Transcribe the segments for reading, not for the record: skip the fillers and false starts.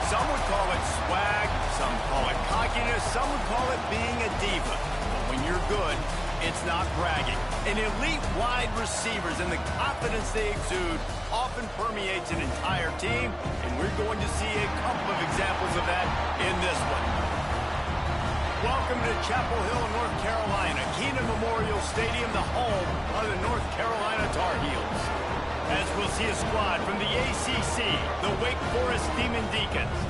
Some would call it swag, some call it cockiness, some would call it being a diva. But when you're good, it's not bragging. An elite wide receivers and the confidence they exude often permeates an entire team, and we're going to see a couple of examples of that in this one. Welcome to Chapel Hill, North Carolina, Keenan Memorial Stadium, the home of the North Carolina Tar Heels. As we'll see a squad from the ACC, the Wake Forest Demon Deacons,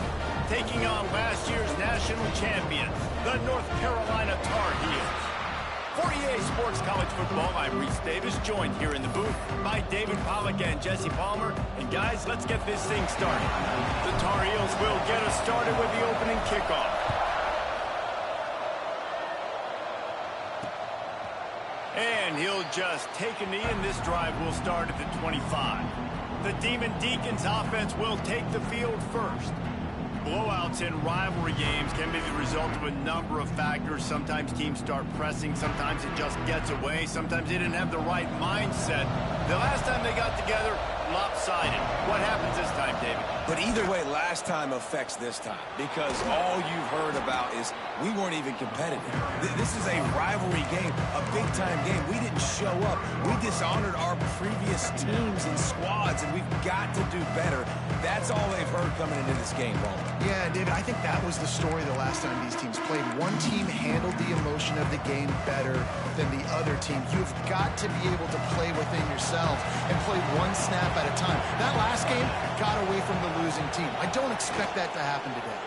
taking on last year's national champions, the North Carolina Tar Heels. For EA Sports College Football, I'm Reese Davis, joined here in the booth by David Pollack and Jesse Palmer. And guys, let's get this thing started. The Tar Heels will get us started with the opening kickoff. And he'll just take a knee, and this drive will start at the 25. The Demon Deacons offense will take the field first. Blowouts in rivalry games can be the result of a number of factors. Sometimes teams start pressing, sometimes it just gets away, sometimes they didn't have the right mindset. The last time they got together, lopsided. What happens this time, David? But either way, last time affects this time, because all you've heard about is we weren't even competitive. This is a rivalry game, a big-time game. We didn't show up. We dishonored our previous teams and squads, and we've got to do better. That's all they've heard coming into this game, Bowman. Yeah, David, I think that was the story the last time these teams played. One team handled the emotion of the game better than the other team. You've got to be able to play within yourself and play one snap at a time. That last game got away from the losing team. I don't expect that to happen today.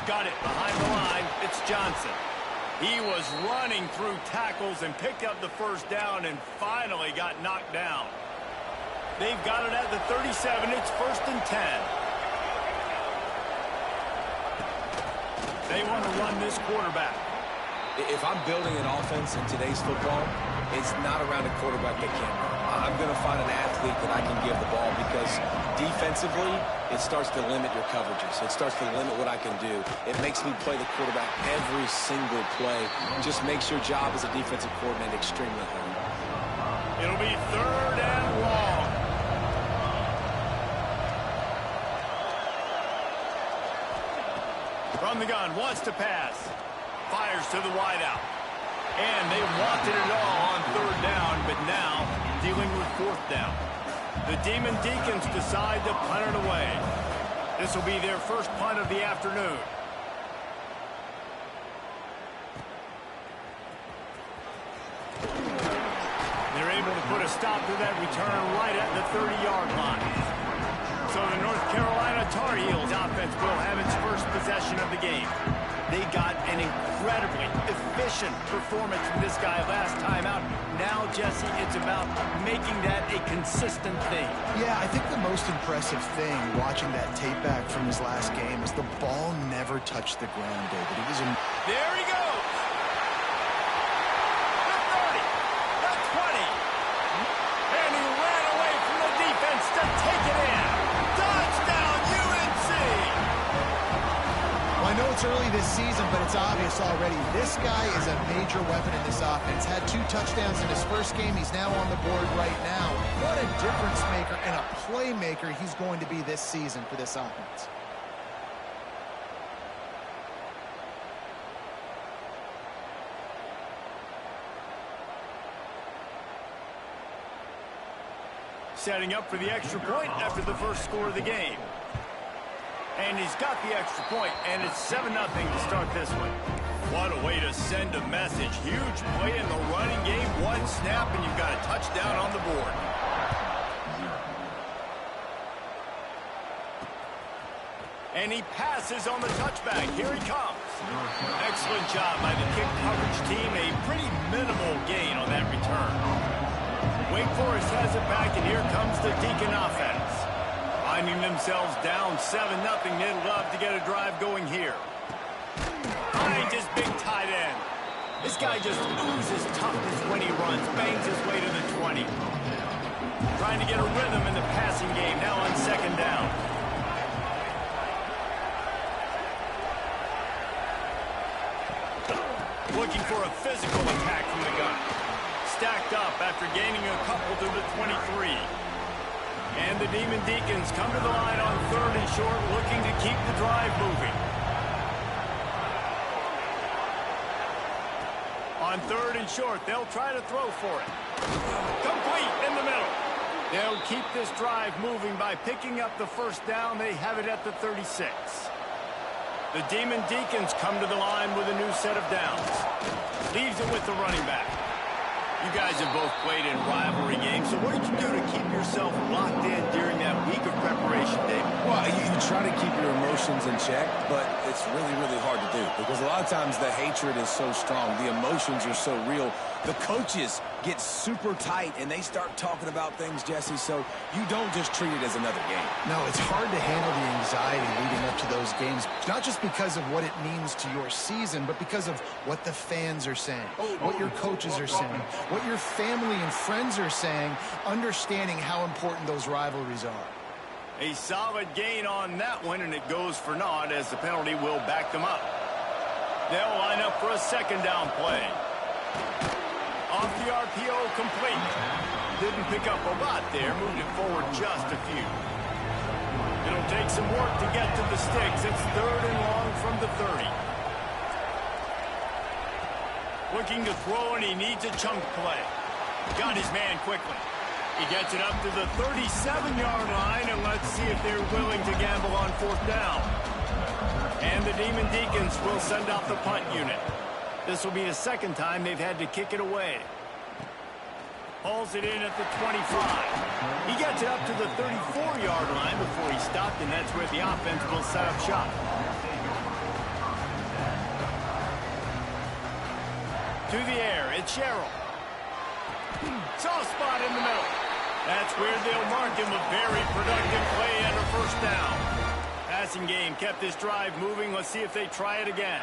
Got it behind the line. It's Johnson. He was running through tackles and picked up the first down and finally got knocked down. They've got it at the 37. It's 1st and 10. They want to run this quarterback. If I'm building an offense in today's football, it's not around a quarterback that can run. I'm going to find an athlete that I can give the ball, because defensively, it starts to limit your coverages. It starts to limit what I can do. It makes me play the quarterback every single play. Just makes your job as a defensive coordinator extremely hard. It'll be 3rd and long. From the gun, wants to pass. Fires to the wideout. And they wanted it all on 3rd down, but now dealing with 4th down. The Demon Deacons decide to punt it away. This will be their first punt of the afternoon. They're able to put a stop to that return right at the 30-yard line. So the North Carolina Tar Heels offense will have its first possession of the game. They got an incredibly efficient performance from this guy last time out. Now, Jesse, it's about making that a consistent thing. Yeah, I think the most impressive thing watching that tape back from his last game is the ball never touched the ground, David. It was There he goes. The 30, the 20. And he ran away from the defense to take it in. Touchdown, UNC! Well, I know it's early this season, but it's obvious already. This guy is a major weapon in this offense. Had 2 touchdowns in his first game. He's now on the board right now. What a difference maker and a playmaker he's going to be this season for this offense. Setting up for the extra point after the first score of the game. And he's got the extra point, and it's 7-0 to start this one. What a way to send a message. Huge play in the running game. 1 snap, and you've got a touchdown on the board. And he passes on the touchback. Here he comes. Excellent job by the kick coverage team. A pretty minimal gain on that return. Wake Forest has it back, and here comes the Deacon offense. Finding themselves down 7-0, they'd love to get a drive going here. Behind his big tight end. This guy just oozes toughness when he runs, bangs his way to the 20. Trying to get a rhythm in the passing game, now on 2nd down. Looking for a physical attack from the gun. Stacked up after gaining a couple to the 23. And the Demon Deacons come to the line on 3rd and short, looking drive moving. On 3rd and short, they'll try to throw for it. Complete in the middle. They'll keep this drive moving by picking up the first down. They have it at the 36. The Demon Deacons come to the line with a new set of downs. Leaves it with the running back. You guys have both played in rivalry games, so what did you do to keep yourself locked in during that week of preparation, Dave? Well, you try to keep your emotions in check, but it's really, really hard to do because a lot of times the hatred is so strong. The emotions are so real. The coaches get super tight, and they start talking about things, Jesse, so you don't just treat it as another game. No, it's hard to handle the anxiety leading up to those games, not just because of what it means to your season, but because of what the fans are saying, what your coaches are saying, what your family and friends are saying, understanding how important those rivalries are. A solid gain on that one, and it goes for naught as the penalty will back them up. They'll line up for a 2nd down play. Off the RPO, complete. Didn't pick up a lot there, moved it forward just a few. It'll take some work to get to the sticks. It's 3rd and long from the 30. Looking to throw, and he needs a chunk play. Got his man quickly. He gets it up to the 37-yard line, and let's see if they're willing to gamble on 4th down. And the Demon Deacons will send out the punt unit. This will be the 2nd time they've had to kick it away. Hauls it in at the 25. He gets it up to the 34-yard line before he stopped, and that's where the offense will set up shop. To the air, it's Sherrill. Soft spot in the middle. That's where they'll mark him. A very productive play and a 1st down. Passing game kept this drive moving. Let's see if they try it again.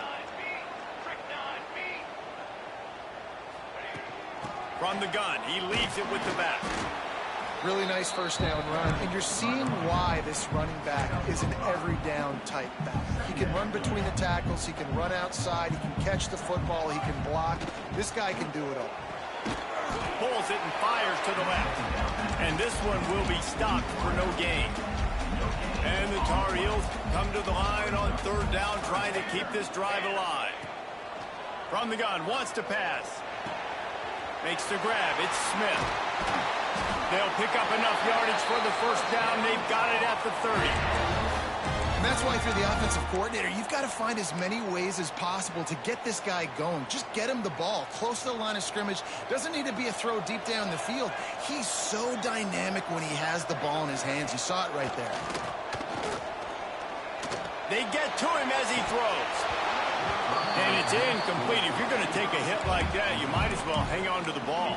From the gun, he leaves it with the back. Really nice 1st down run, and you're seeing why this running back is an every down type back. He can run between the tackles, he can run outside, he can catch the football, he can block. This guy can do it all. Pulls it and fires to the left. And this one will be stopped for no gain. And the Tar Heels come to the line on 3rd down, trying to keep this drive alive. From the gun, wants to pass. Makes the grab. It's Smith. They'll pick up enough yardage for the 1st down. They've got it at the 30. And that's why if you're the offensive coordinator, you've got to find as many ways as possible to get this guy going. Just get him the ball close to the line of scrimmage. Doesn't need to be a throw deep down the field. He's so dynamic when he has the ball in his hands. You saw it right there. They get to him as he throws. And it's incomplete. If you're going to take a hit like that, you might as well hang on to the ball.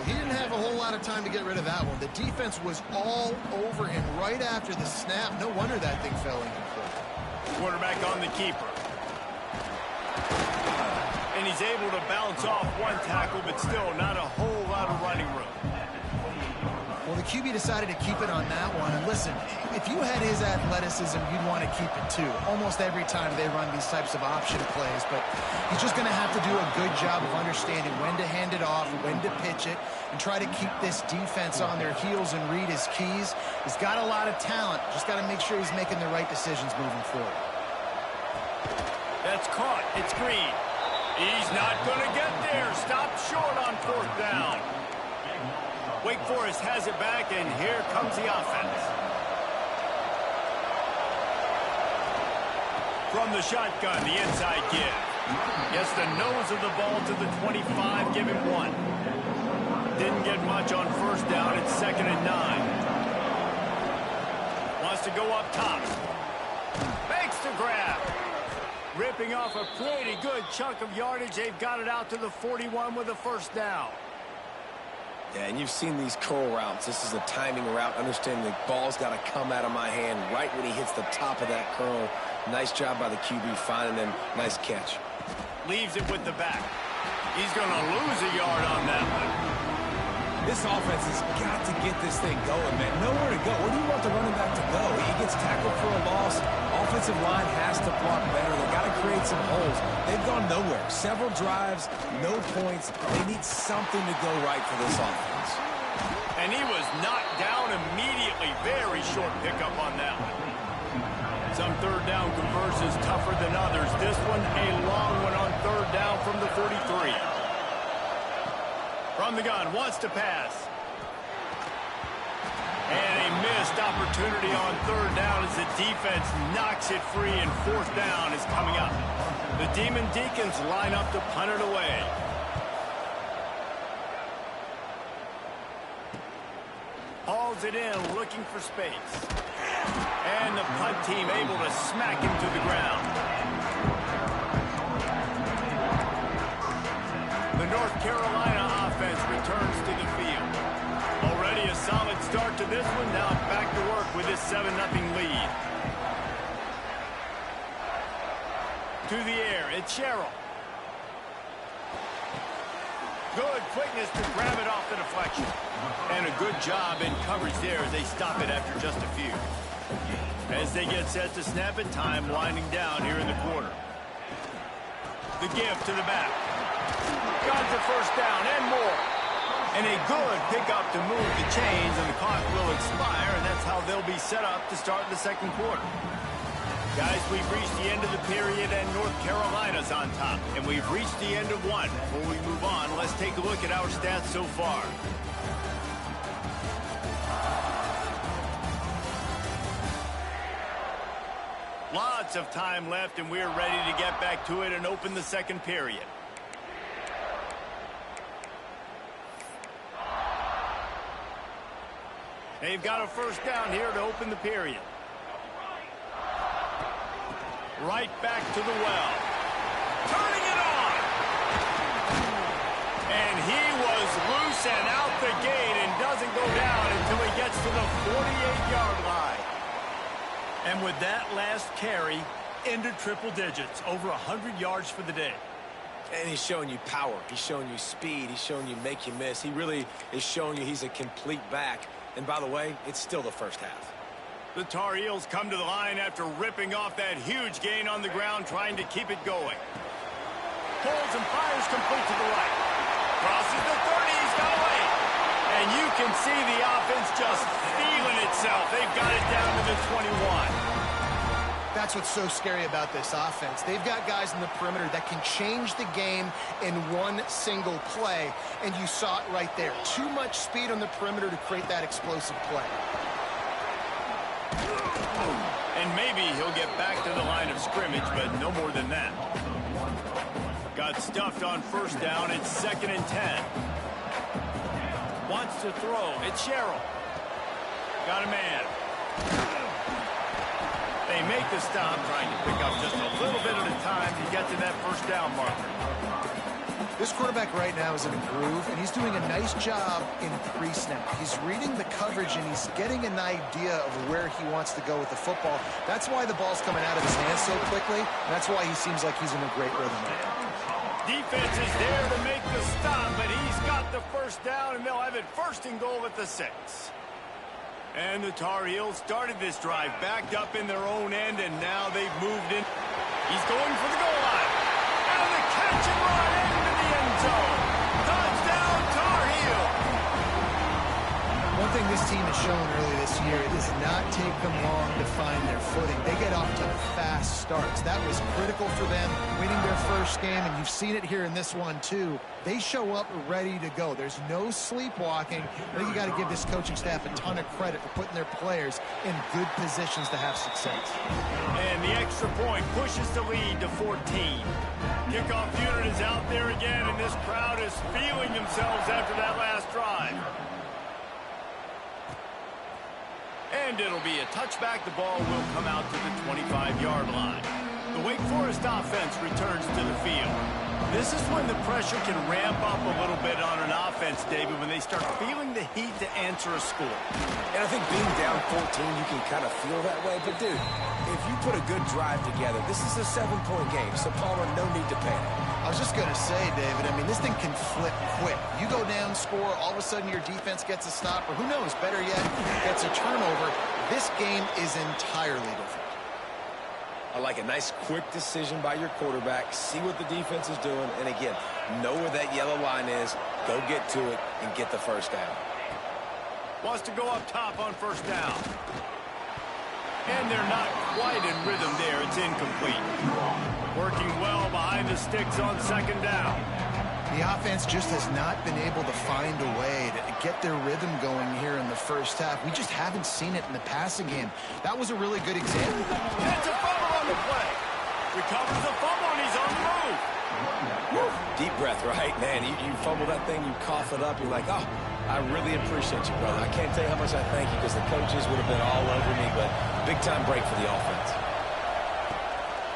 He didn't have a whole lot of time to get rid of that one. The defense was all over him right after the snap. No wonder that thing fell incomplete. Quarterback on the keeper. And he's able to bounce off one tackle, but still not a whole lot of running room. Well, the QB decided to keep it on that one. And listen, if you had his athleticism, you'd want to keep it too. Almost every time they run these types of option plays. But he's just going to have to do a good job of understanding when to hand it off, when to pitch it, and try to keep this defense on their heels and read his keys. He's got a lot of talent. Just got to make sure he's making the right decisions moving forward. That's caught. It's Green. He's not going to get there. Stop short on 4th down. Wake Forest has it back, and here comes the offense. From the shotgun, the inside give. Gets the nose of the ball to the 25, give him 1. Didn't get much on 1st down. It's 2nd and 9. Wants to go up top. Makes the grab. Ripping off a pretty good chunk of yardage. They've got it out to the 41 with a 1st down. Yeah, and you've seen these curl routes. This is a timing route, understanding the ball's got to come out of my hand right when he hits the top of that curl. Nice job by the QB finding him. Nice catch. Leaves it with the back. He's going to lose a yard on that one. This offense has got to get this thing going, man. Nowhere to go. Where do you want the running back to go? He gets tackled for a loss. Offensive line has to block better. They've got to create some holes. They've gone nowhere. Several drives, no points. They need something to go right for this offense. And he was knocked down immediately. Very short pickup on that one. Some third down conversions tougher than others. This one, a long one on third down from the 43. From the gun, wants to pass. And a missed opportunity on third down as the defense knocks it free, and fourth down is coming up. The Demon Deacons line up to punt it away. Hauls it in, looking for space. And the punt team able to smack him to the ground. The North Carolina offense returns to the field. Already a solid start to this one. Now back to work with this 7-0 lead. To the air, it's Sherrill. Good quickness to grab it off the deflection. And a good job in coverage there as they stop it after just a few. As they get set to snap it, time winding down here in the quarter. The give to the back. Got the first down and more. And a good pickup to move the chains, and the clock will expire, and that's how they'll be set up to start the second quarter. Guys, we've reached the end of the period, and North Carolina's on top. And we've reached the end of one. Before we move on, let's take a look at our stats so far. Lots of time left, and we're ready to get back to it and open the second period. They've got a first down here to open the period. Right back to the well. Turning it on. And he was loose and out the gate and doesn't go down until he gets to the 48-yard line. And with that last carry, into triple digits, over 100 yards for the day. And he's showing you power. He's showing you speed. He's showing you make you miss. He really is showing you he's a complete back. And by the way, it's still the first half. The Tar Heels come to the line after ripping off that huge gain on the ground, trying to keep it going. Pulls and fires complete to the right. Crosses the 30, he's got away. And you can see the offense just feeling itself. They've got it down to the 21. That's what's so scary about this offense. They've got guys in the perimeter that can change the game in one single play, and you saw it right there. Too much speed on the perimeter to create that explosive play. And maybe he'll get back to the line of scrimmage, but no more than that. Got stuffed on first down. It's 2nd and 10. Wants to throw. It's Sherrill. Got a man. They make the stop, trying to pick up just a little bit at a time to get to that first down marker. This quarterback right now is in a groove, and he's doing a nice job in pre-snap. He's reading the coverage, and he's getting an idea of where he wants to go with the football. That's why the ball's coming out of his hands so quickly, and that's why he seems like he's in a great rhythm right now. Defense is there to make the stop, but he's got the first down, and they'll have it 1st and goal at the 6. And the Tar Heels started this drive backed up in their own end, and now they've moved in. He's going for the goal line. And the catch and run into the end zone. Touchdown, Tar Heel. One thing this team has shown early this year, it does not take them long to find their footing. They get off to fast starts. That was critical for them, winning their first game, and you've seen it here in this one too. They show up ready to go. There's no sleepwalking. I think you got to give this coaching staff a ton of credit for putting their players in good positions to have success. And the extra point pushes the lead to 14. Kickoff unit is out there again, and this crowd is feeling themselves after that last drive. And it'll be a touchback. The ball will come out to the 25-yard line. The Wake Forest offense returns to the field. This is when the pressure can ramp up a little bit on an offense, David, when they start feeling the heat to answer a score. And I think being down 14, you can kind of feel that way. But, dude, if you put a good drive together, this is a 7-point game. So, Palmer, no need to panic. I was just going to say, David, I mean, this thing can flip quick. You go down, score, all of a sudden your defense gets a stop, or who knows, better yet, gets a turnover. This game is entirely different. I like a nice, quick decision by your quarterback. See what the defense is doing. And, again, know where that yellow line is. Go get to it and get the first down. Wants to go up top on first down. And they're not quite in rhythm there. It's incomplete. Working well behind the sticks on second down. The offense just has not been able to find a way to get their rhythm going here in the first half. We just haven't seen it in the passing game. That was a really good example. Gets a fumble on the play. Recovers the fumble, and he's on the move. Woo. Deep breath, right? Man, you fumble that thing, you cough it up, you're like, oh, I really appreciate you, brother. I can't tell you how much I thank you because the coaches would have been all over me, but big-time break for the offense.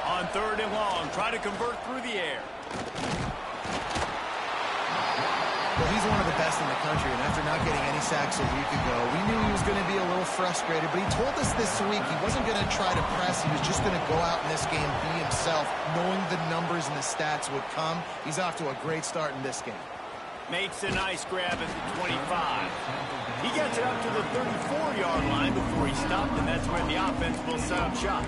On third and long, try to convert through the air. Well, he's one of the best in the country, and after not getting any sacks a week ago, we knew he was going to be a little frustrated, but he told us this week he wasn't going to try to press. He was just going to go out in this game, be himself, knowing the numbers and the stats would come. He's off to a great start in this game. Makes a nice grab at the 25. He gets it up to the 34-yard line before he stopped, and that's where the offense will set up shop.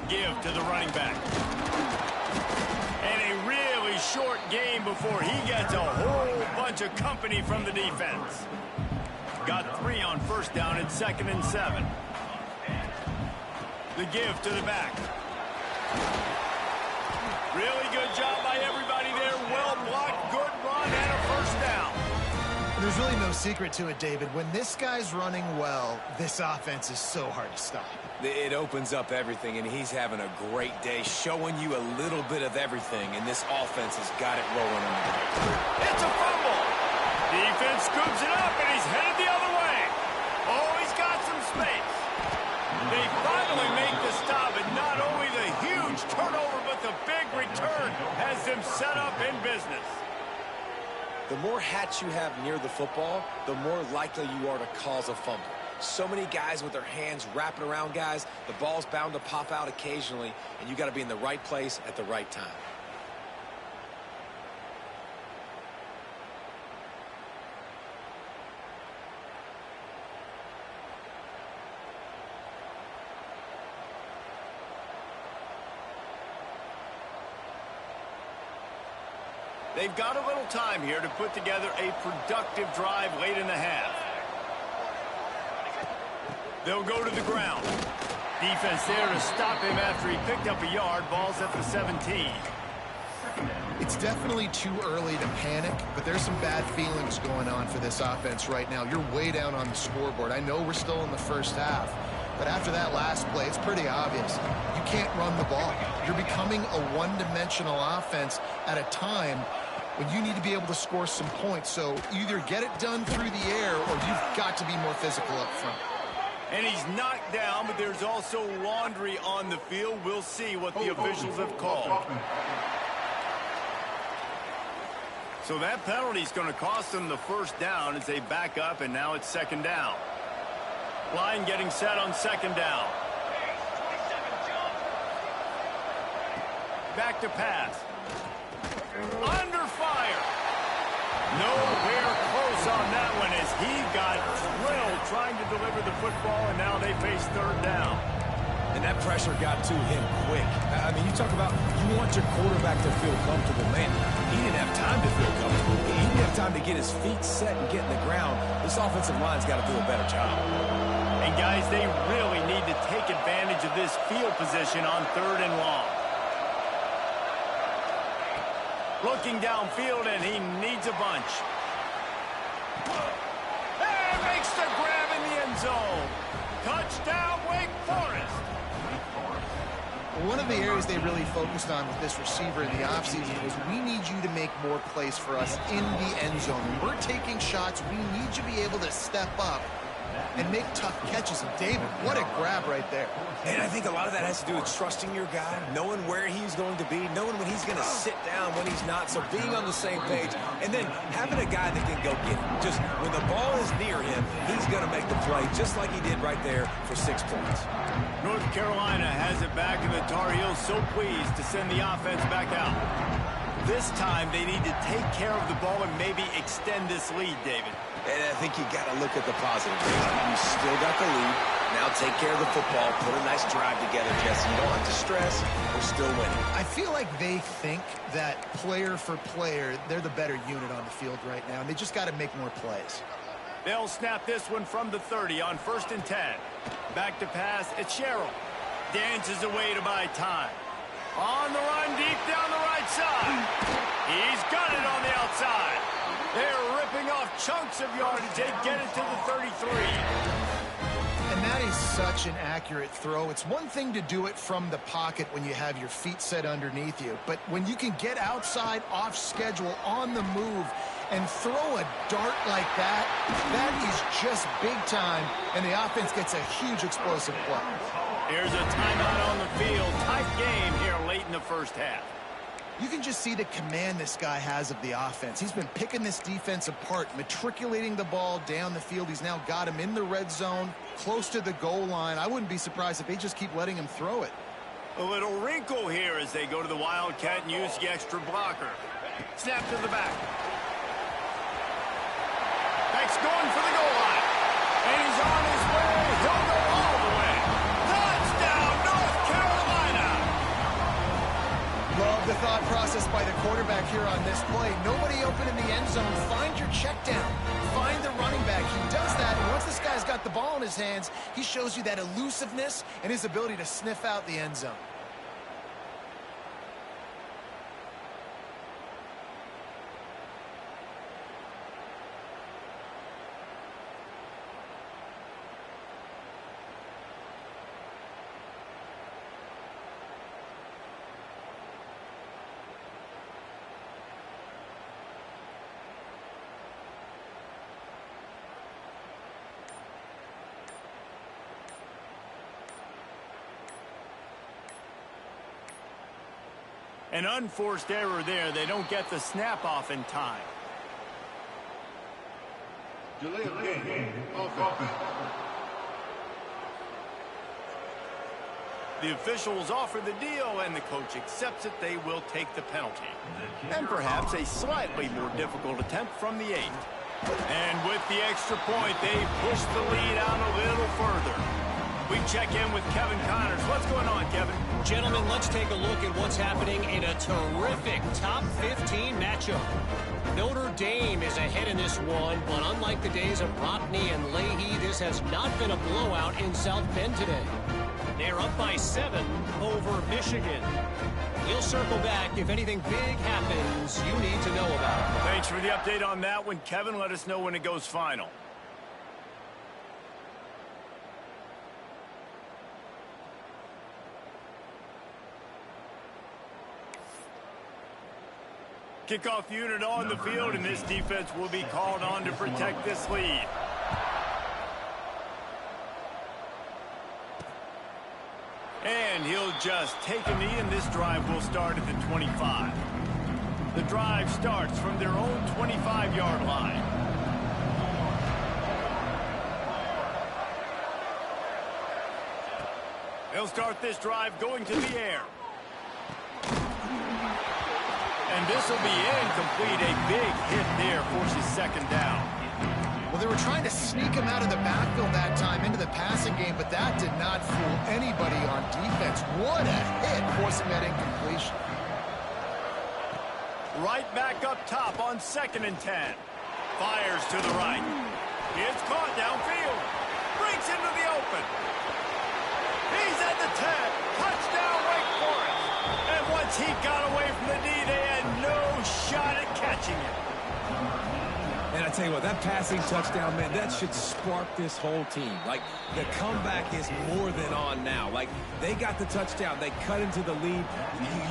Give to the running back. And a really short game before he gets a whole bunch of company from the defense. Got 3 on first down at 2nd and 7. The give to the back. Really good job by everybody there. Well blocked, good run, and a first down. There's really no secret to it, David. When this guy's running well, this offense is so hard to stop. It opens up everything, and he's having a great day, showing you a little bit of everything, and this offense has got it rolling on the day. It's a fumble. Defense scoops it up, and he's headed the other way. Oh, he's got some space. They finally make the stop, and not only the huge turnover, but the big return has them set up in business. The more hats you have near the football, the more likely you are to cause a fumble. So many guys with their hands wrapping around guys, the ball's bound to pop out occasionally, and you got to be in the right place at the right time. They've got a little time here to put together a productive drive late in the half. They'll go to the ground. Defense there to stop him after he picked up a yard. Ball's at the 17. It's definitely too early to panic, but there's some bad feelings going on for this offense right now. You're way down on the scoreboard. I know we're still in the first half, but after that last play, it's pretty obvious. You can't run the ball. You're becoming a one-dimensional offense at a time when you need to be able to score some points. So either get it done through the air or you've got to be more physical up front. And he's knocked down, but there's also laundry on the field. We'll see what the officials have called. So that penalty is going to cost them the first down as they back up, and now it's 2nd down. Line getting set on 2nd down. Back to pass. Under fire. Nowhere close on that one as he got drilled trying to deliver the football, and now they face 3rd down. And that pressure got to him quick. I mean, you talk about you want your quarterback to feel comfortable. Man, he didn't have time to feel comfortable. He didn't have time to get his feet set and get in the ground. This offensive line's got to do a better job. And, guys, they really need to take advantage of this field position on 3rd and long. Looking downfield, and he needs a bunch. And makes the grab in the end zone. Touchdown, Wake Forest. One of the areas they really focused on with this receiver in the offseason was we need you to make more plays for us in the end zone. When we're taking shots, we need you to be able to step up and make tough catches. And David, what a grab right there. And I think a lot of that has to do with trusting your guy, knowing where he's going to be, knowing when he's going to sit down, when he's not, so being on the same page, and then having a guy that can go get it. Just when the ball is near him, he's going to make the play, just like he did right there for 6 points. North Carolina has it back, and the Tar Heels so pleased to send the offense back out. This time, they need to take care of the ball and maybe extend this lead, David. And I think you got to look at the positive. You still got the lead. Now take care of the football. Put a nice drive together, Jesse. You don't have to stress. We're still winning. I feel like they think that player for player, they're the better unit on the field right now, and they just got to make more plays. They'll snap this one from the 30 on 1st and 10. Back to pass, it's Sherrill. Dances away to buy time. On the run, deep down the right side. He's got it on the outside. They're ripping off chunks of yardage. They get it to the 33. And that is such an accurate throw. It's one thing to do it from the pocket when you have your feet set underneath you, but when you can get outside, off schedule, on the move, and throw a dart like that, that is just big time, and the offense gets a huge explosive play. Here's a timeout on the field. Tight game here late in the first half. You can just see the command this guy has of the offense. He's been picking this defense apart, matriculating the ball down the field. He's now got him in the red zone, close to the goal line. I wouldn't be surprised if they just keep letting him throw it. A little wrinkle here as they go to the Wildcat and use the extra blocker. Snap to the back. Beck's going for the goal line. And he's on his way. He'll go all the way. Touchdown, North Carolina! Love the thought process by the quarterback here on this play. Nobody open in the end zone. Find your check down. Find the running back. He does that, and once this guy's got the ball in his hands, he shows you that elusiveness and his ability to sniff out the end zone. An unforced error there. They don't get the snap off in time. Delay of game. Offense. The officials offer the deal, and the coach accepts it. They will take the penalty. And perhaps a slightly more difficult attempt from the 8. And with the extra point, they push the lead out a little further. We check in with Kevin Connors. What's going on, Kevin? Gentlemen, let's take a look at what's happening in a terrific top 15 matchup. Notre Dame is ahead in this one, but unlike the days of Rockney and Leahy, this has not been a blowout in South Bend today. They're up by 7 over Michigan. He'll circle back if anything big happens you need to know about. Thanks for the update on that one, Kevin. Let us know when it goes final. Kickoff unit on the field, and this defense will be called on to protect this lead. And he'll just take a knee, and this drive will start at the 25. The drive starts from their own 25-yard line. They'll start this drive going to the air. And this will be incomplete. A big hit there forces second down. Well, they were trying to sneak him out of the backfield that time into the passing game, but that did not fool anybody on defense. What a hit, forcing that incompletion. Right back up top on 2nd and 10. Fires to the right. It's caught downfield. Breaks into the open. He's at the 10. Touchdown, Wake Forest. And once he got away from the D, they had no shot at catching him. And I tell you what, that passing touchdown, man, that should spark this whole team. Like, the comeback is more than on now. Like, they got the touchdown. They cut into the lead.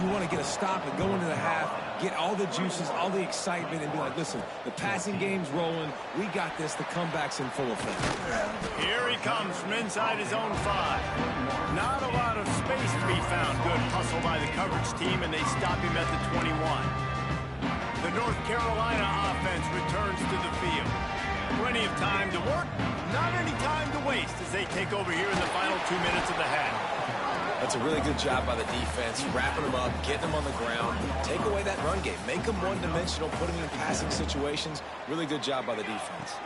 You want to get a stop and go into the half, get all the juices, all the excitement, and be like, listen, the passing game's rolling. We got this. The comeback's in full effect. Here he comes from inside his own 5. Not a lot of space to be found. Good hustle by the coverage team, and they stop him at the 21. The North Carolina offense returns to the field. Plenty of time to work, not any time to waste as they take over here in the final 2 minutes of the half. That's a really good job by the defense, wrapping them up, getting them on the ground, take away that run game, make them one-dimensional, put them in passing situations. Really good job by the defense.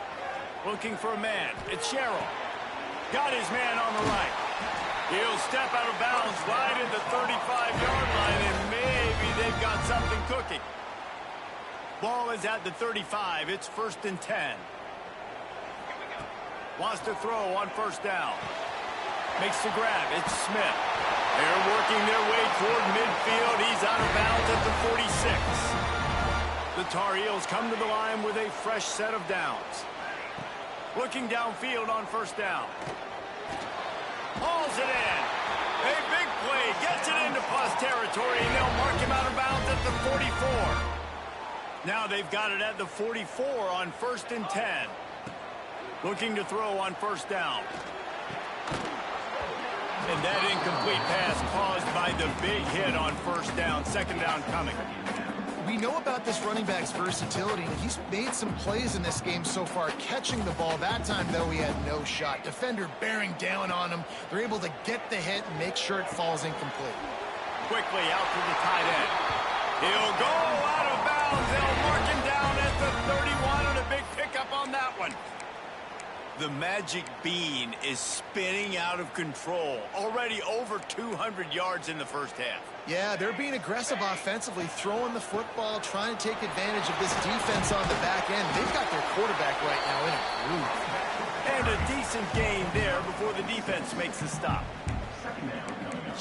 Looking for a man. It's Sherrill. Got his man on the right. He'll step out of bounds right at the 35-yard line, and maybe they've got something cooking. Ball is at the 35. It's 1st and 10. Wants to throw on 1st down. Makes the grab. It's Smith. They're working their way toward midfield. He's out of bounds at the 46. The Tar Heels come to the line with a fresh set of downs. Looking downfield on 1st down. Hauls it in. A big play. Gets it into plus territory, and they'll mark him out of bounds at the 44. Now they've got it at the 44 on 1st and 10. Looking to throw on 1st down. And that incomplete pass caused by the big hit on 1st down. 2nd down coming. We know about this running back's versatility, and he's made some plays in this game so far, catching the ball. That time, though, he had no shot. Defender bearing down on him. They're able to get the hit and make sure it falls incomplete. Quickly out to the tight end. He'll go out of bounds. They'll mark him down at the 31, and a big pickup on that one. The magic bean is spinning out of control. Already over 200 yards in the 1st half. Yeah, they're being aggressive offensively, throwing the football, trying to take advantage of this defense on the back end. They've got their quarterback right now in a groove. And a decent gain there before the defense makes the stop.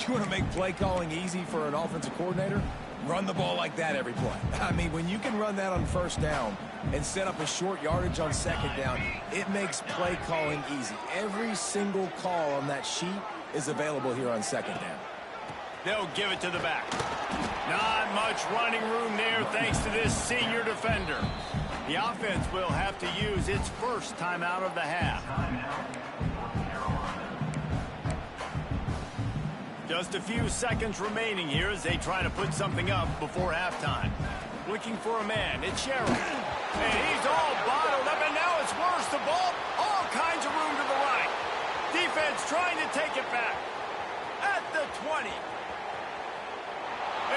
You want to make play calling easy for an offensive coordinator? Run the ball like that every play. I mean, when you can run that on 1st down and set up a short yardage on 2nd down, it makes play calling easy. Every single call on that sheet is available here on 2nd down. They'll give it to the back. Not much running room there thanks to this senior defender. The offense will have to use its 1st timeout of the half. Just a few seconds remaining here as they try to put something up before halftime. Looking for a man. It's Sherrill. And he's all bottled up, and now it's worse. The ball, all kinds of room to the right. Defense trying to take it back. At the 20.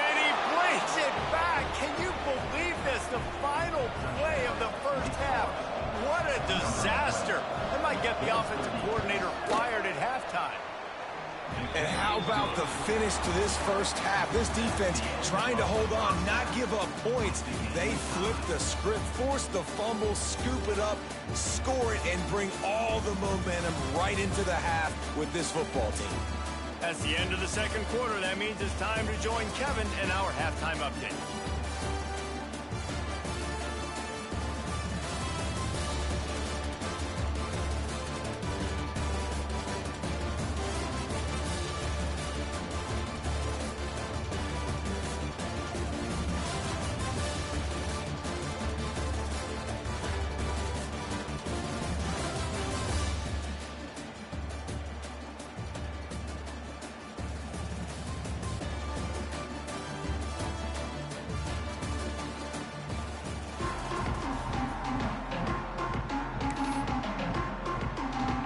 And he brings it back. Can you believe this? The final play of the 1st half. What a disaster. That might get the offensive coordinator fired at halftime. And how about the finish to this 1st half? This defense trying to hold on, not give up points. They flip the script, force the fumble, scoop it up, score it, and bring all the momentum right into the half with this football team. That's the end of the 2nd quarter. That means it's time to join Kevin in our halftime update.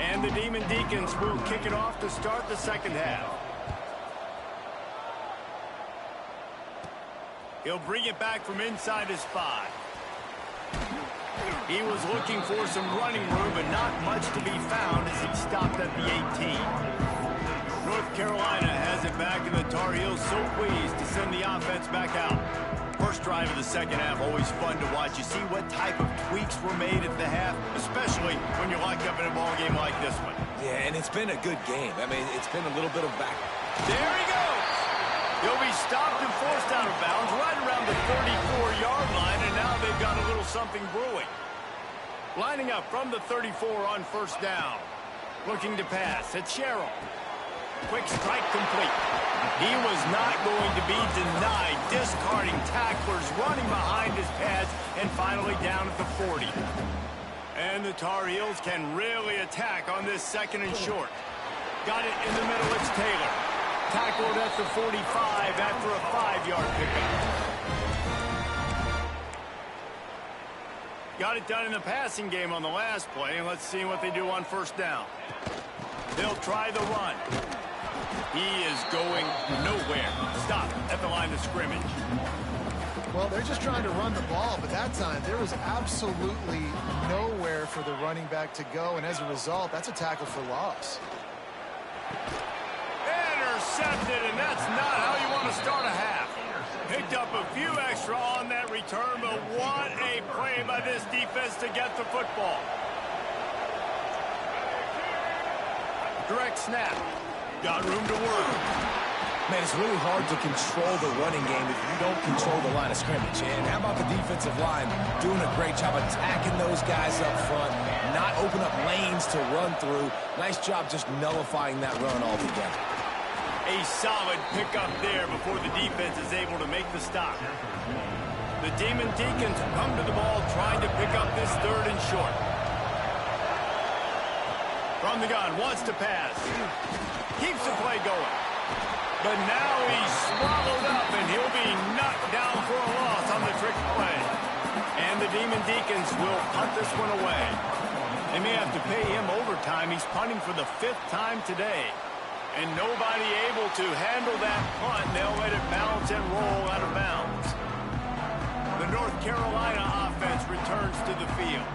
And the Demon Deacons will kick it off to start the 2nd half. He'll bring it back from inside his 5. He was looking for some running room, but not much to be found as he stopped at the 18. North Carolina has it back, and the Tar Heels so pleased to send the offense back out. First drive of the 2nd half, always fun to watch. You see what type of tweaks were made at the half, especially when you're locked up in a ball game like this one. Yeah, and it's been a good game. I mean, it's been a little bit of back. There he goes. He'll be stopped and forced out of bounds right around the 34-yard line, and now they've got a little something brewing. Lining up from the 34 on 1st down. Looking to pass. It's Sherrill. Quick strike complete. He was not going to be denied, discarding tacklers, running behind his pads, and finally down at the 40. And the Tar Heels can really attack on this 2nd and short. Got it in the middle, it's Taylor. Tackled at the 45 after a 5-yard pickup. Got it done in the passing game on the last play, and let's see what they do on 1st down. They'll try the run. He is going nowhere. Stop at the line of scrimmage. Well, they're just trying to run the ball, but that time there was absolutely nowhere for the running back to go, and as a result, that's a tackle for loss. Intercepted, and that's not how you want to start a half. Picked up a few extra on that return, but what a play by this defense to get the football. Direct snap. Got room to work. Man, it's really hard to control the running game if you don't control the line of scrimmage. And how about the defensive line doing a great job attacking those guys up front, not open up lanes to run through. Nice job just nullifying that run altogether. A solid pickup there before the defense is able to make the stop. The Demon Deacons come to the ball trying to pick up this 3rd and short. From the gun, wants to pass. Keeps the play going. But now he's swallowed up, and he'll be knocked down for a loss on the trick play. And the Demon Deacons will punt this one away. They may have to pay him overtime. He's punting for the 5th time today. And nobody able to handle that punt. They'll let it bounce and roll out of bounds. The North Carolina offense returns to the field.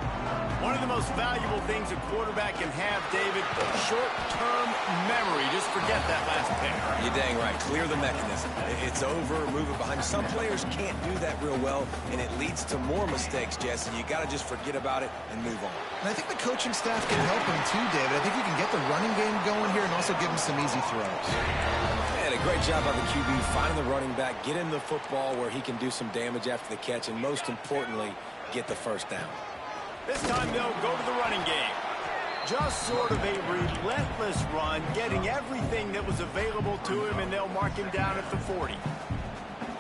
One of the most valuable things a quarterback can have, David, short-term memory. Just forget that last pick. You're dang right. Clear the mechanism. It's over, move it behind you. Some players can't do that real well, and it leads to more mistakes, Jesse. You got to just forget about it and move on. And I think the coaching staff can help him too, David. I think you can get the running game going here and also give him some easy throws. And a great job by the QB finding the running back, get him the football where he can do some damage after the catch, and most importantly, get the first down. This time they'll go to the running game. Just sort of a relentless run, getting everything that was available to him, and they'll mark him down at the 40.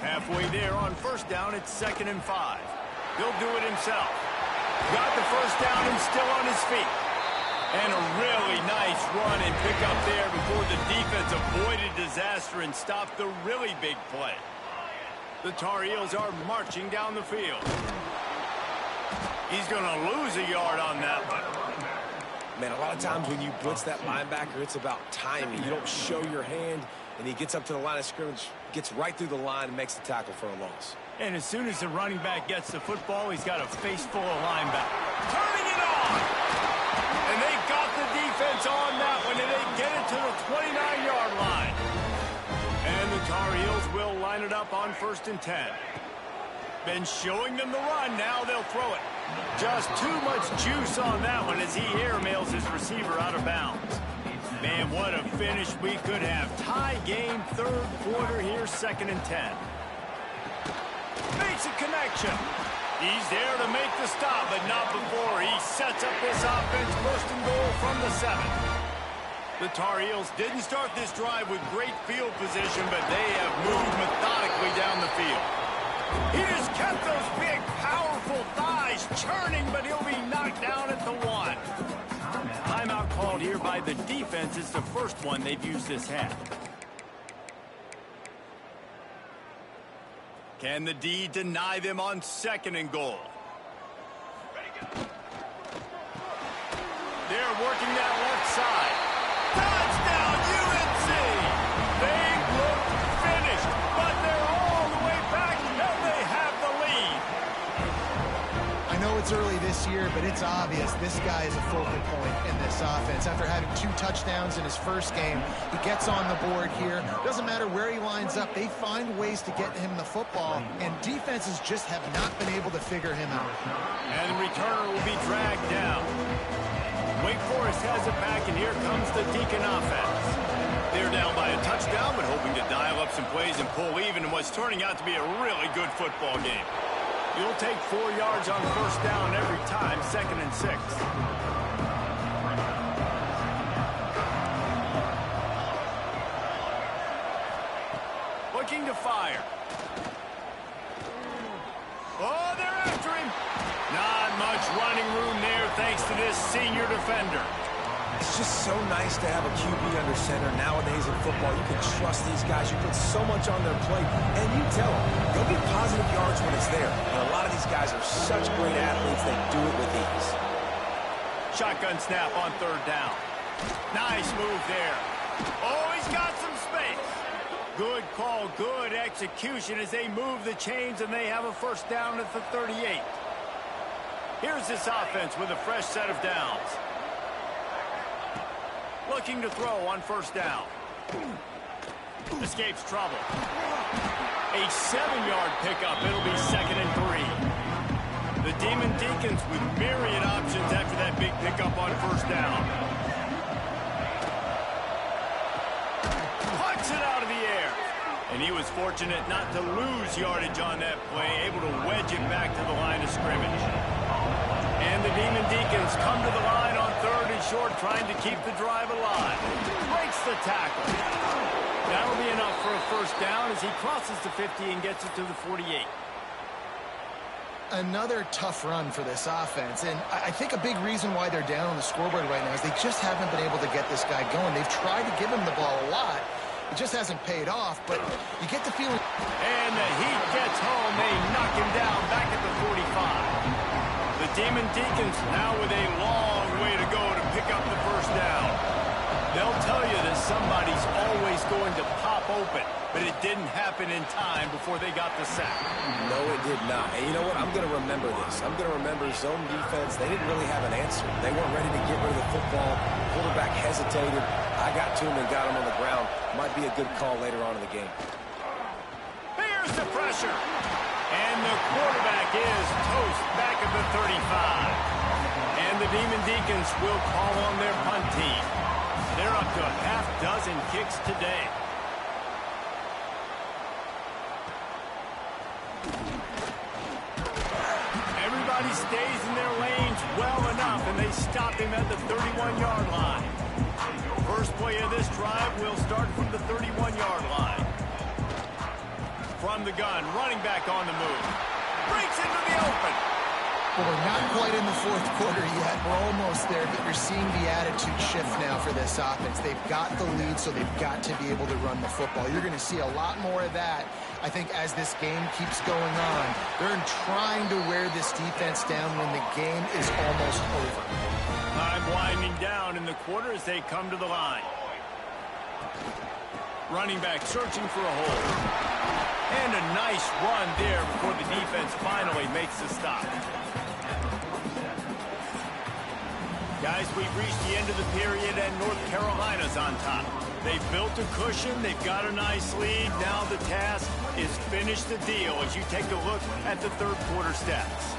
Halfway there on 1st down, it's 2nd and 5. He'll do it himself. Got the 1st down and still on his feet. And a really nice run and pick up there before the defense avoided disaster and stopped the really big play. The Tar Heels are marching down the field. He's going to lose a yard on that one. Man, a lot of times when you blitz that linebacker, it's about timing. You don't show your hand, and he gets up to the line of scrimmage, gets right through the line, and makes the tackle for a loss. And as soon as the running back gets the football, he's got a face full of linebackers. Turning it on! And they got the defense on that one, and they get it to the 29-yard line. And the Tar Heels will line it up on 1st and 10. Been showing them the run, now they'll throw it. Just too much juice on that one as he airmails his receiver out of bounds. Man, what a finish we could have. Tie game, 3rd quarter here, 2nd and 10. Makes a connection. He's there to make the stop, but not before he sets up this offense 1st and goal from the 7. The Tar Heels didn't start this drive with great field position, but they have moved methodically down the field. He just kept those big, powerful thighs churning, but he'll be knocked down at the 1. Timeout called here by the defense. It's the first one they've used this half. Can the D deny them on 2nd and goal? They're working that left side. Touchdown, UNC! They look finished, but they're all the way back, and they have the lead. I know it's early this year, but it's obvious this guy is a focal point in this offense. After having 2 touchdowns in his first game, he gets on the board here. Doesn't matter where he lines up, they find ways to get him the football, and defenses just have not been able to figure him out. And the returner will be dragged down. Wake Forest has it back, and here comes the Deacon offense. They're down by a touchdown, but hoping to dial up some plays and pull even in what's turning out to be a really good football game. You'll take 4 yards on 1st down every time, 2nd and 6. Looking to fire. Oh, they're after him. Not much running room there thanks to this senior defender. It's just so nice to have a QB under center. Nowadays in football, you can trust these guys. You put so much on their plate, and you tell them they'll get positive yards when it's there. And a lot of these guys are such great athletes, they do it with ease. Shotgun snap on 3rd down. Nice move there. Oh, he's got some space. Good call, good execution as they move the chains and they have a first down at the 38. Here's this offense with a fresh set of downs. Looking to throw on first down. Escapes trouble. A 7-yard pickup. It'll be 2nd and 3. The Demon Deacons with myriad options after that big pickup on first down. Punts it out of the air. And he was fortunate not to lose yardage on that play, able to wedge it back to the line of scrimmage. And the Demon Deacons come to the line on 3rd and short, trying to keep the drive alive. Breaks the tackle. That'll be enough for a first down as he crosses the 50 and gets it to the 48. Another tough run for this offense, and I think a big reason why they're down on the scoreboard right now is they just haven't been able to get this guy going. They've tried to give him the ball a lot. It just hasn't paid off, but you get the feeling. And the heat gets home. They knock him down back at the 45. The Demon Deacons now with a long way to go to pick up the first down. They'll tell you that somebody's always going to pop open, but it didn't happen in time before they got the sack. No, it did not. And you know what? I'm going to remember this. I'm going to remember zone defense. They didn't really have an answer. They weren't ready to get rid of the football. Quarterback hesitated. I got to him and got him on the ground. Might be a good call later on in the game. Here's the pressure. And the quarterback is toast back at the 35. And the Demon Deacons will call on their punt team. They're up to a half-dozen kicks today. Everybody stays in their lanes well enough, and they stop him at the 31-yard line. First play of this drive will start from the 31-yard line. From the gun, running back on the move. Breaks into the open. Well, we're not quite in the 4th quarter yet. We're almost there, but you're seeing the attitude shift now for this offense. They've got the lead, so they've got to be able to run the football. You're going to see a lot more of that, I think, as this game keeps going on. They're trying to wear this defense down when the game is almost over. Time winding down in the quarter as they come to the line. Running back searching for a hole. And a nice run there before the defense finally makes the stop. Guys, we've reached the end of the period, and North Carolina's on top. They've built a cushion. They've got a nice lead. Now the task is finish the deal as you take a look at the 3rd quarter stats.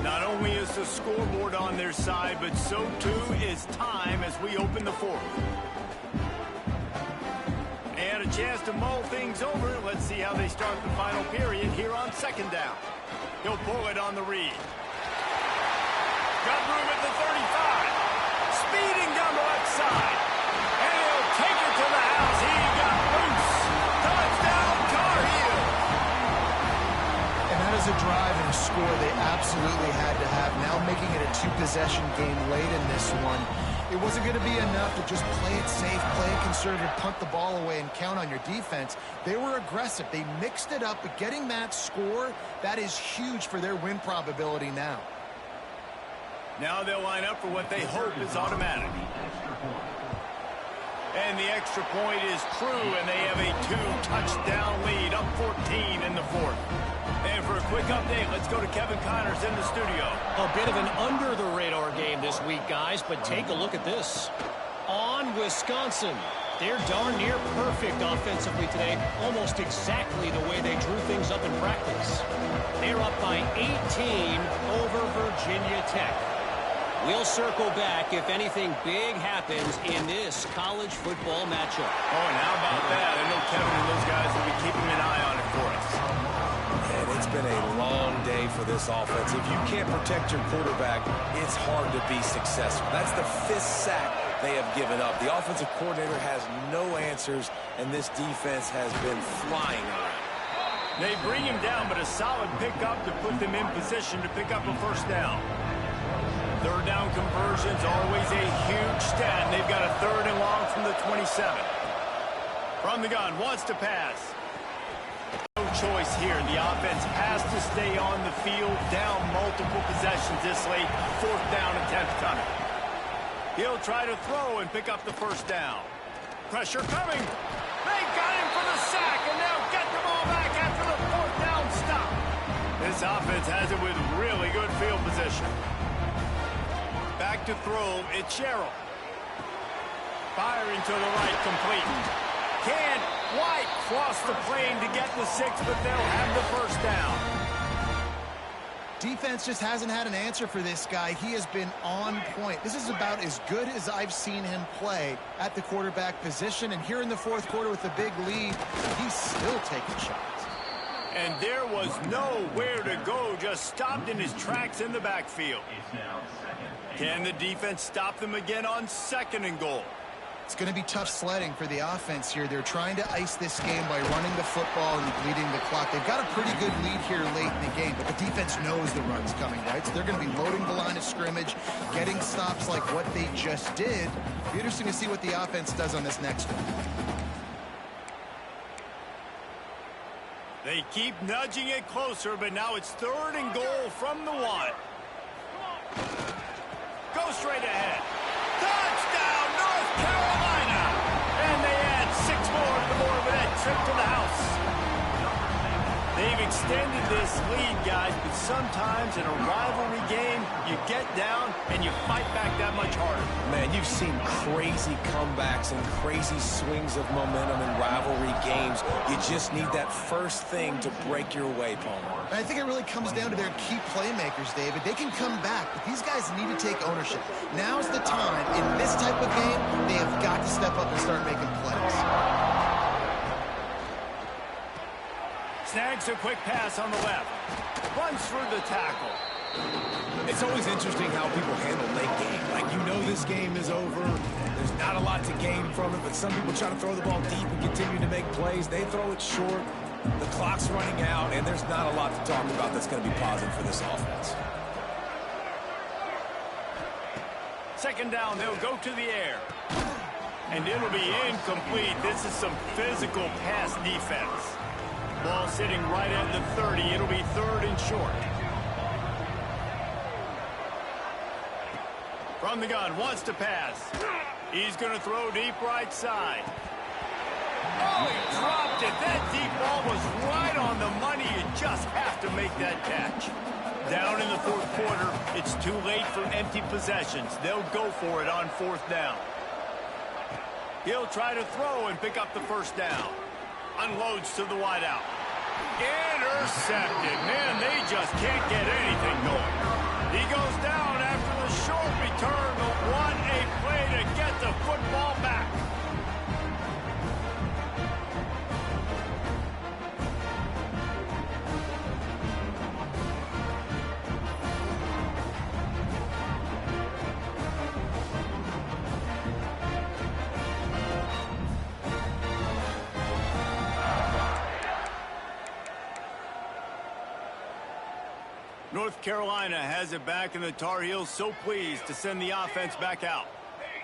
Not only is the scoreboard on their side, but so too is time as we open the 4th. And a chance to mull things over. Let's see how they start the final period here on 2nd down. He'll pull it on the read. Got room at the 35. Speeding down the left side. And he'll take it to the house. He got loose. Touchdown, Tar Heel. And that is a drive and a score they absolutely had to have. Now making it a 2-possession game late in this one. It wasn't going to be enough to just play it safe, play it conservative, punt the ball away, and count on your defense. They were aggressive. They mixed it up, but getting that score, that is huge for their win probability now. Now they'll line up for what they hope is automatic. And the extra point is true, and they have a 2-touchdown lead, up 14 in the 4th. And for a quick update, let's go to Kevin Connors in the studio. A bit of an under-the-radar game this week, guys, but take a look at this. On Wisconsin, they're darn near perfect offensively today, almost exactly the way they drew things up in practice. They're up by 18 over Virginia Tech. We'll circle back if anything big happens in this college football matchup. Oh, and how about that? I know Kevin and those guys will be keeping an eye on it for us. And it's been a long day for this offense. If you can't protect your quarterback, it's hard to be successful. That's the 5th sack they have given up. The offensive coordinator has no answers, and this defense has been flying around. They bring him down, but a solid pickup to put them in position to pick up a first down. 3rd down conversions, always a huge stat. And they've got a 3rd and long from the 27. From the gun, wants to pass. No choice here. The offense has to stay on the field, down multiple possessions this late. 4th down attempt coming. He'll try to throw and pick up the first down. Pressure coming. They got him for the sack, and they'll get the ball back after the fourth down stop. This offense has it with really good field position. Back to throw, it's Sherrill. Firing to the right, complete. Can White cross the plane to get the 6, but they'll have the first down. Defense just hasn't had an answer for this guy. He has been on point. This is about as good as I've seen him play at the quarterback position. And here in the fourth quarter with the big lead, he's still taking shots. And there was nowhere to go, just stopped in his tracks in the backfield. Can the defense stop them again on 2nd and goal? It's going to be tough sledding for the offense here. They're trying to ice this game by running the football and bleeding the clock. They've got a pretty good lead here late in the game, but the defense knows the run's coming, right? So they're going to be loading the line of scrimmage, getting stops like what they just did. It'll be interesting to see what the offense does on this next one. They keep nudging it closer, but now it's 3rd and goal from the 1. Go straight ahead. Touchdown, North Carolina! And they add 6 more to the board with that trip to the house. They've extended this lead, guys, but sometimes in a rivalry game, you get down and you fight back that much harder. Man, you've seen crazy comebacks and crazy swings of momentum in rivalry games. You just need that first thing to break your way, Palmer. I think it really comes down to their key playmakers, David. They can come back, but these guys need to take ownership. Now's the time. In this type of game, they have got to step up and start making plays. Snags a quick pass on the left. Runs through the tackle. It's always interesting how people handle late game. Like, you know this game is over. There's not a lot to gain from it, but some people try to throw the ball deep and continue to make plays. They throw it short. The clock's running out, and there's not a lot to talk about that's going to be positive for this offense. 2nd down, they'll go to the air. And it'll be incomplete. This is some physical pass defense. Ball sitting right at the 30. It'll be 3rd and short. From the gun, wants to pass. He's going to throw deep right side. Oh, he dropped it. That deep ball was right on the money. You just have to make that catch. Down in the 4th quarter, it's too late for empty possessions. They'll go for it on 4th down. He'll try to throw and pick up the first down. Unloads to the wideout. Intercepted. Man, they just can't get anything going. He goes down after the short return, but what a play to get the football back. North Carolina has it back, and the Tar Heels so pleased to send the offense back out.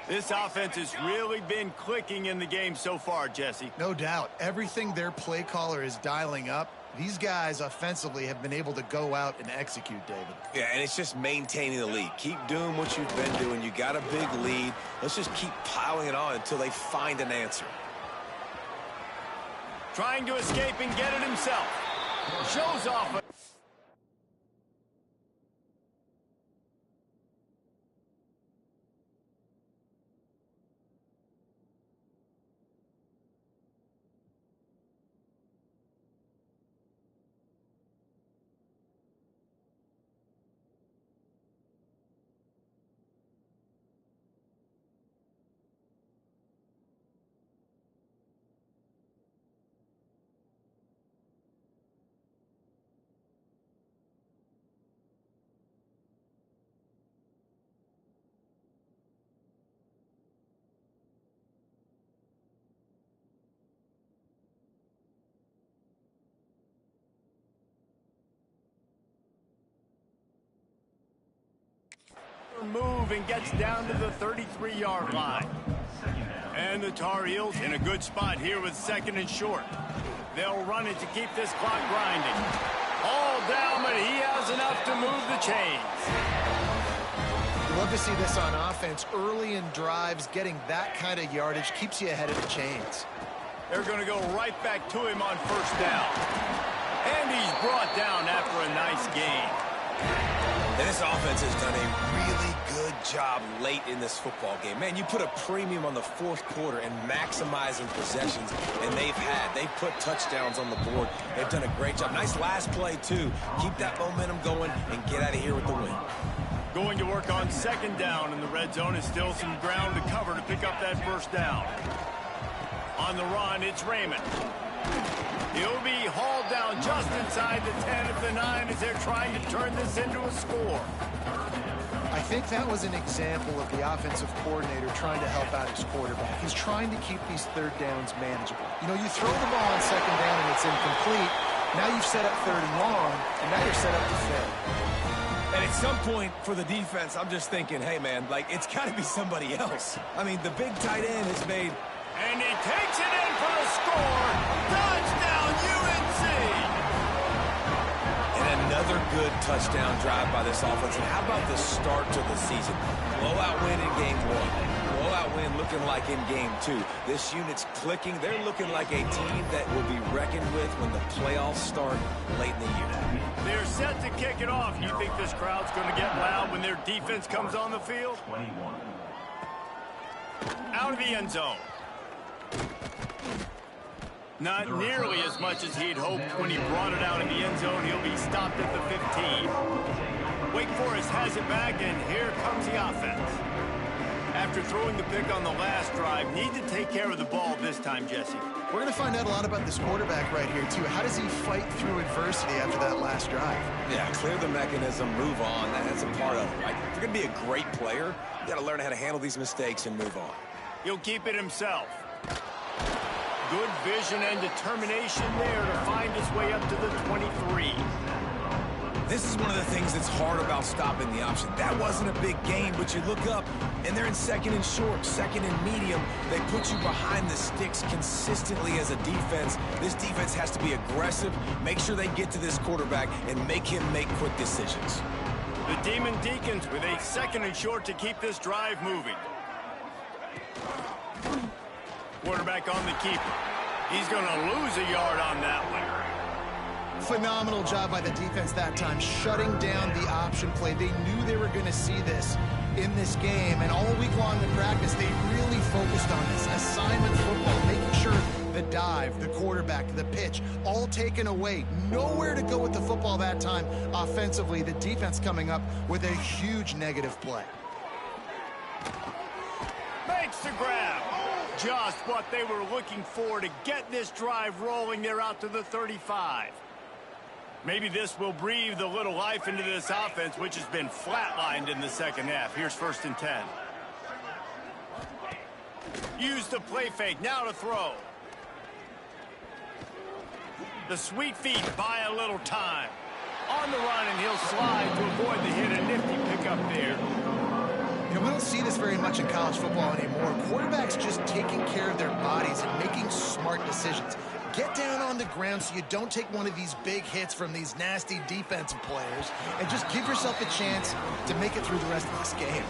This offense has really been clicking in the game so far, Jesse. No doubt. Everything their play caller is dialing up, these guys offensively have been able to go out and execute, David. Yeah, and it's just maintaining the lead. Keep doing what you've been doing. You got a big lead. Let's just keep piling it on until they find an answer. Trying to escape and get it himself. Shows off. Move and gets down to the 33-yard line. And the Tar Heels in a good spot here with 2nd and short. They'll run it to keep this clock grinding. All down, but he has enough to move the chains. You love to see this on offense. Early in drives, getting that kind of yardage keeps you ahead of the chains. They're going to go right back to him on first down. And he's brought down after a nice gain. And this offense has done a really good job late in this football game. Man, you put a premium on the fourth quarter and maximizing possessions, and they've put touchdowns on the board. They've done a great job. Nice last play, too. Keep that momentum going and get out of here with the win. Going to work on second down in the red zone. Is still some ground to cover to pick up that first down. On the run, it's Raymond. He'll be hauled down just inside the 10 of the 9 as they're trying to turn this into a score. I think that was an example of the offensive coordinator trying to help out his quarterback. He's trying to keep these third downs manageable. You know, you throw the ball on second down and it's incomplete. Now you've set up third and long, and now you're set up to fail. And at some point for the defense, I'm just thinking, hey, man, like, it's got to be somebody else. I mean, the big tight end has made... And he takes it in for the score. Touchdown, UNC! And another good touchdown drive by this offense. And how about the start to the season? Blowout win in game 1. Blowout win looking like in game 2. This unit's clicking. They're looking like a team that will be reckoned with when the playoffs start late in the year. They're set to kick it off. You think this crowd's going to get loud when their defense comes on the field? Out of the end zone. Not nearly as much as he'd hoped when he brought it out in the end zone. He'll be stopped at the 15. Wake Forest has it back, and here comes the offense. After throwing the pick on the last drive, need to take care of the ball this time, Jesse. We're going to find out a lot about this quarterback right here, too. How does he fight through adversity after that last drive? Yeah, clear the mechanism, move on. That's a part of it, right? If you're going to be a great player, you got to learn how to handle these mistakes and move on. He'll keep it himself. Good vision and determination there to find his way up to the 23. This is one of the things that's hard about stopping the option. That wasn't a big gain, but you look up, and they're in second and short, second and medium. They put you behind the sticks consistently as a defense. This defense has to be aggressive, make sure they get to this quarterback, and make him make quick decisions. The Demon Deacons with a second and short to keep this drive moving. Quarterback on the keeper. He's going to lose a yard on that one. Phenomenal job by the defense that time, shutting down the option play. They knew they were going to see this in this game, and all week long in practice, they really focused on this assignment football, making sure the dive, the quarterback, the pitch, all taken away. Nowhere to go with the football that time offensively. The defense coming up with a huge negative play. Makes the grab. Just what they were looking for to get this drive rolling. They're out to the 35. Maybe this will breathe a little life into this offense, which has been flatlined in the second half. Here's first and 10. Use the play fake. Now to throw. The sweet feet buy a little time. On the run, and he'll slide to avoid the hit. A nifty pickup there. You know, we don't see this very much in college football anymore. Quarterbacks just taking care of their bodies and making smart decisions. Get down on the ground so you don't take one of these big hits from these nasty defensive players, and just give yourself a chance to make it through the rest of this game.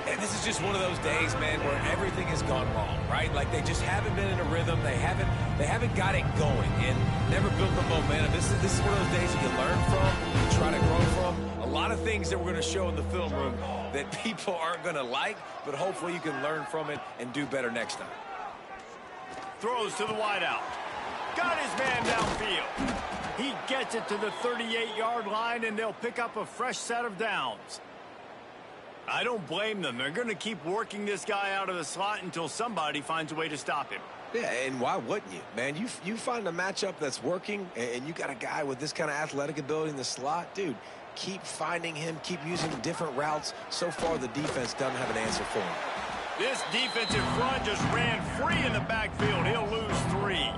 And this is just one of those days, man, where everything has gone wrong, right? Like, they just haven't been in a rhythm. They haven't got it going and never built the momentum. This is one of those days that you learn from, you try to grow from. A lot of things that we're going to show in the film room that people aren't going to like, but hopefully you can learn from it and do better next time. Throws to the wideout. Got his man downfield. He gets it to the 38-yard line, and they'll pick up a fresh set of downs. I don't blame them. They're going to keep working this guy out of the slot until somebody finds a way to stop him. Yeah, and why wouldn't you, man? You find a matchup that's working, and you got a guy with this kind of athletic ability in the slot, dude, keep finding him, keep using different routes. So far, the defense doesn't have an answer for him. This defensive front just ran free in the backfield. He'll lose 3.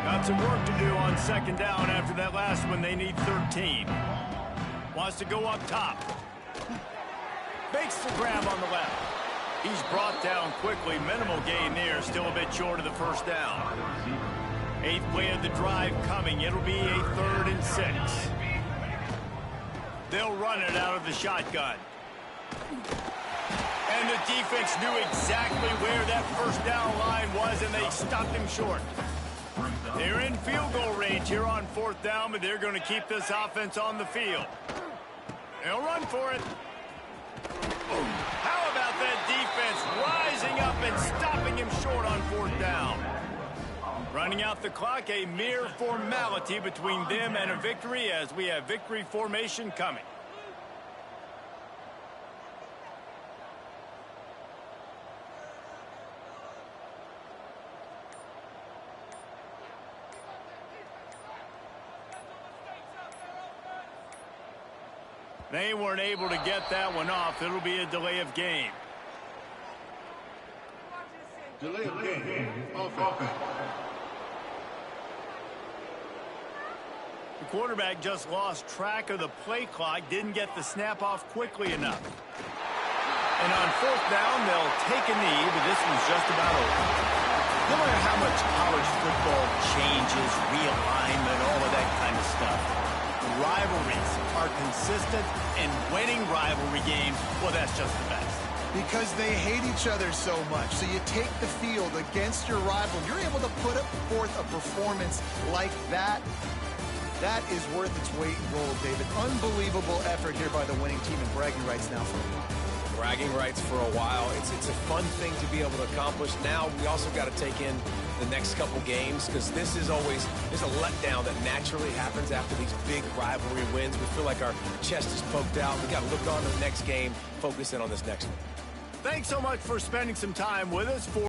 Got some work to do on second down after that last one. They need 13. Wants to go up top. Makes the grab on the left. He's brought down quickly. Minimal gain there. Still a bit short of the first down. 8th play of the drive coming. It'll be a 3rd and 6. They'll run it out of the shotgun. And the defense knew exactly where that first down line was, and they stopped him short. They're in field goal range here on 4th down, but they're going to keep this offense on the field. They'll run for it. How about that defense rising up and stopping him short on 4th down? Running out the clock, a mere formality between them and a victory as we have victory formation coming. They weren't able to get that one off. It'll be a delay of game. Delay of game. Offense. The quarterback just lost track of the play clock, didn't get the snap off quickly enough. And on 4th down, they'll take a knee, but this one's just about over. No matter how much college football changes, realignment, all of that kind of stuff, rivalries are consistent, and winning rivalry games, well, that's just the best. Because they hate each other so much. So you take the field against your rival. You're able to put forth a performance like that. That is worth its weight in gold, David. Unbelievable effort here by the winning team, and bragging rights now for a while. Bragging rights for a while. It's a fun thing to be able to accomplish. Now we also got to take in the next couple games, because this is always, there's a letdown that naturally happens after these big rivalry wins. We feel like our chest is poked out. We got to look on to the next game, focus in on this next one. Thanks so much for spending some time with us.